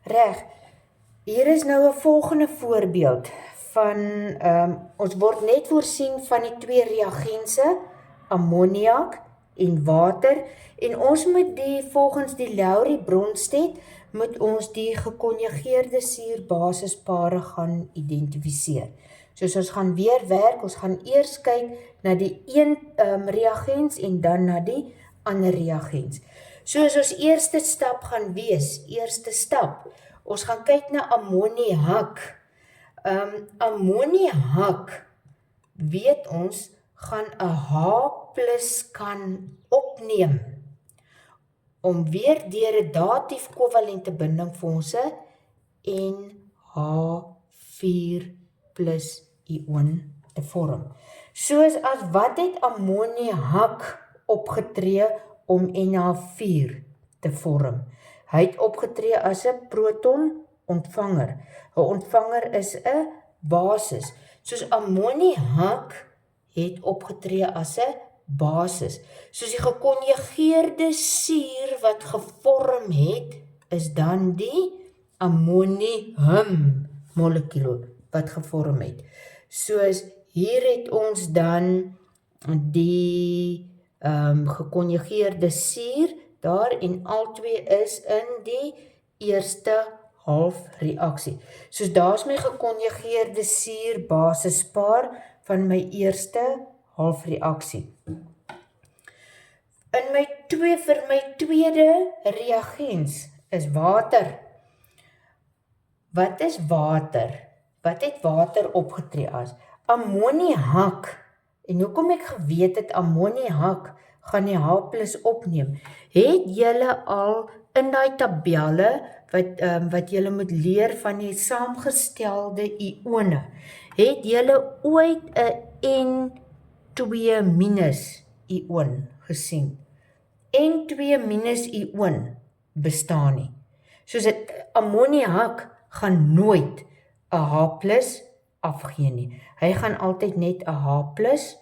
Reg, hier is nou 'n volgende voorbeeld van, ons word net voorsien van die twee reagense, ammoniak en water, en ons moet volgens die Lowry-Bronsted, moet ons die gekonjugeerde suurbasispare gaan identifiseer. Soos ons gaan weer werk, ons gaan eers kyk na die een reagens en dan na die ander reagens. Soos ons eerste stap gaan wees, ons gaan kyk na ammoniak. Ammoniak, weet ons, gaan 'n H+ kan opneem, om weer deur 'n datief kovalente binding vir ons 'n NH4+ ion te vorm. Soos as wat het ammoniak opgetree om NH4 te vorm? Hy het opgetree as 'n proton-ontvanger. 'n Ontvanger is 'n basis. Soos ammoniak het opgetree as 'n basis. Soos die gekonjugeerde suur wat gevorm het, is dan die ammonium molekuul wat gevorm het. Soos hier het ons dan die gekonjugeerde suur daar, en albei is in die eerste halfreaksie. Soos daar's my gekonjugeerde suur-basispaar van my eerste halfreaksie. Vir my tweede reagens is water. Wat is water? Wat het water opgetree as? Ammoniak. En hoekom ek geweet het ammoniak gaan die H+ opneem? Het julle al in daai tabelle wat julle moet leer van die saamgestelde ione, het julle ooit 'n N2- ion gesien? N2- ion bestaan nie. Soos ammoniak gaan nooit 'n H+ afgee nie. Hy gaan altyd net 'n H+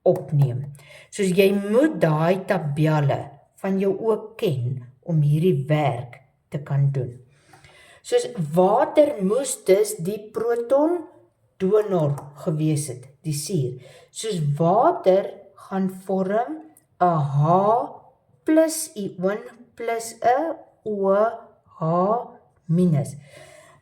opneem. Soos jy moet daai tabelle van jou ook ken om hierdie werk te kan doen. Soos water moes dus die proton donor gewees het, die suur. Soos water gaan vorm 'n H+ ion plus 'n OH-.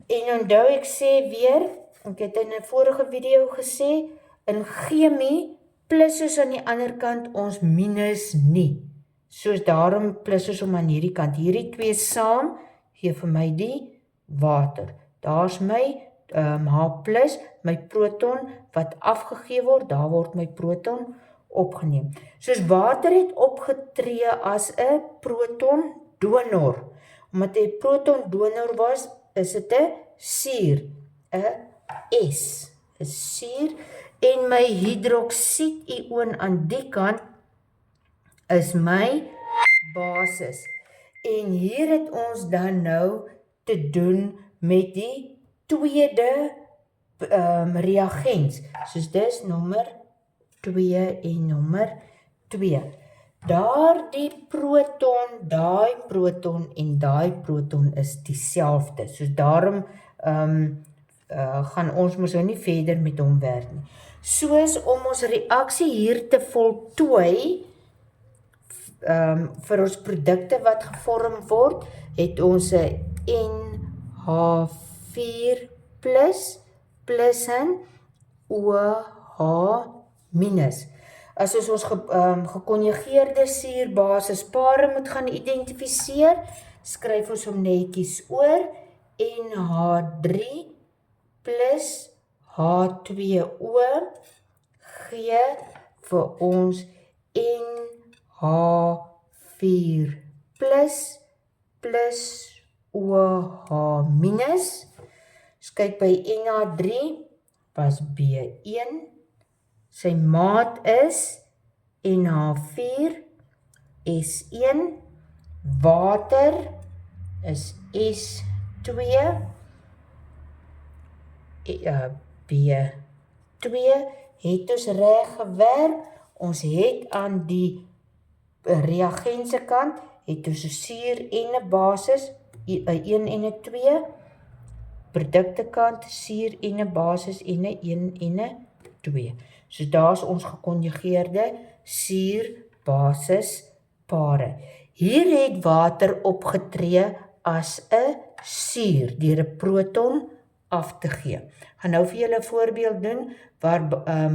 En onthou ek sê weer, ek het in 'n vorige video gesê, in chemie, plus is aan die ander kant, ons minus nie. Soos daarom plus is om aan hierdie kant. Hierdie twee saam, gee vir my die water. Daar's my H+, my proton wat afgegee word, daar word my proton opgeneem. Soos water het opgetree as 'n proton donor. Omdat hy proton donor was, is dit 'n suur, 'n S, 'n suur, en my hidroksied-ion aan die kant is my basis. En hier het ons dan nou te doen met die tweede reagens, soos dis nommer 2 en nommer 2. Daai proton en daai proton is dieselfde. Soos daarom gaan ons mos nou nie verder met hom werk nie. Soos om ons reaksie hier te voltooi, vir ons produkte wat gevorm word, het ons 'n NH4+ plus 'n OH-. As ons gekonjugeerde suurbasispare moet gaan identifiseer, skryf ons hom netjies oor, NH3 plus H2O gee vir ons NH4 plus OH-. Kyk by NH3 was B1, sy maat is NH4 S1, water is S2, B2, het ons reg gewerk. Ons het aan die reagense kant, het ons 'n suur en 'n basis, 1 en 'n 2, produktekant, suur en 'n basis en 'n 1 en 'n 2. So daar is ons gekonjugeerde suur-basis pare. Hier het water opgetree as 'n suur deur 'n proton af te gee. Gaan nou vir julle 'n voorbeeld doen waar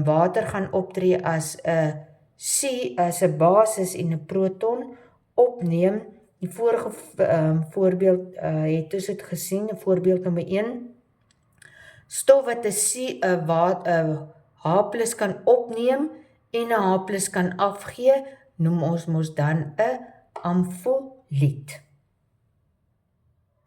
water gaan optree as 'n basis en 'n proton opneem. Die vorige voorbeeld het ons dit gesien, voorbeeld nommer 1. Stof wat 'n H+ kan opneem en 'n H+ kan afgee, noem ons mos dan 'n amfoliet.